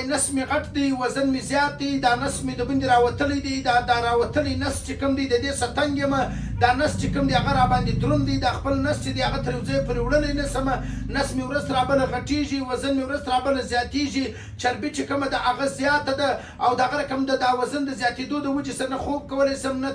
نس مې غټ دی، وزن مې زیات دی، دا نس مې د بندې راوتلی دی، دا راوتلی نس چې کوم دی د دې ستنګ یم، دا نس چې کوم دی هغه راباندې دروند دی، دا خپل نس چې دی هغه تر یو ځای پورې وړلی نسمه، نس مې ورځ تر بله غټېږي، وزن مې ورځ تر بله زیاتېږي، چربي چې کومه ده هغه زیاته ده، او دغه رقم ده دا وزن د زیاتېدو د وجې سره نه خوب کولی شم، نه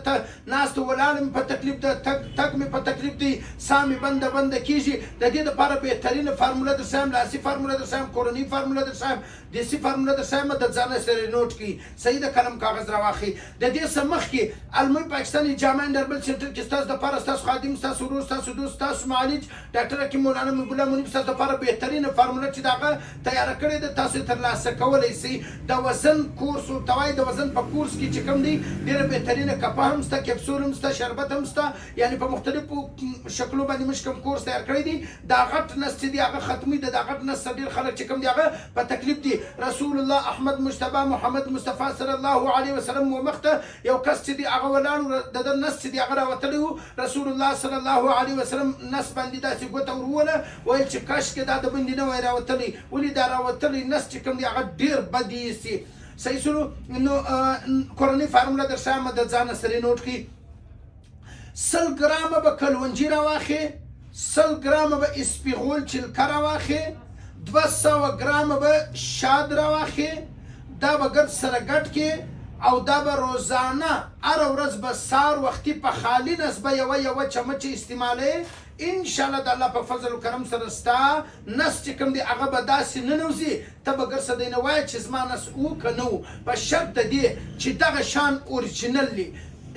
ناست ولاړ مې په تکلیف ده، تګ مې په تکلیف دی، ساه مې بنده کېږي. د دې دپاره بهترینه فارموله در ښیم، لاسي فارموله در ښیم، کورنۍ فارموله در ښیم، دیسي فارموله در ښیم، د ځانه سره نوټ کړي، صحیح د قلم کاغذ راواخلي. د دې څه مخکې الموی پاکستاني جامع ډربل سنټر کې ستاسو دپاره ستاسو خادم، ستاسو ورور، ستاسو دوست، ستاسو معالج ډاکټر حکیم مولانا مبلا منیب ستاسو دپاره بهترینه فارموله چې د هغه تیاره کړې ده تاسو یې ترلاسه کولی شئ. د وزن کورس ورته وایي، د وزن په کورس کې چې کوم دی ډېره بهترینه کپه هم شته، کپسول هم شته، شربت هم شته، یعنې په مختلفو شکلو باندې موږ کوم کورس تیار کړی دی. دا غټ نس چې دی هغه ختمي ده، دا غټ نس سره ډېر خلک چې کوم دی هغه په تکلیف دي. رسول الله احمد مجتبی محمد مصطفی صلی الله علیه وسلم ومخته یو کس چې دی هغه ولاړ و، د ده نس چې دی هغه راوتلی و، رسول الله صلی الله علیه وسلم نس باندې داسې ګوته وروله، ویل چې کاشکې دا د باندې نه وای راوتلی، ولې دا راوتلی نس چې کوم دی هغه ډېر بد ایسي. صحیح شولو. نو کورنۍ فارموله در ښیم، د ځانه سره نوټ کړي. 100 ګرامه به کلونجي راواخې، 100 ګرامه به اسپیغول چلکه راواخې، 200 ګرامه به شاد راواخې، دا به ګرد سره ګډ کې، او دا به روزانه هره ورځ به سهار وختي په خالي نس به یوه چمچه استعمالوې. انشاءالله د الله په فضل و کرم سره ستا نس چې کوم دی هغه به داسې ننوځي، ته به ګرڅه دی نه وایه چې زما نس و که نه و، په شرط د دې چې دغه شان اورجینل وي.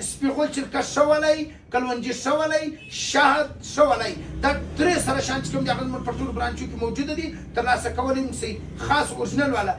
سپیغول چلکه شولی، کلونجي شولی، شهد شولی، دا درې سره شان چې کوم دی هغه زموږ په ټولو برانچو کې موجوده دي، ترلاسه کولی هم شئ، خاص اورجینل والا.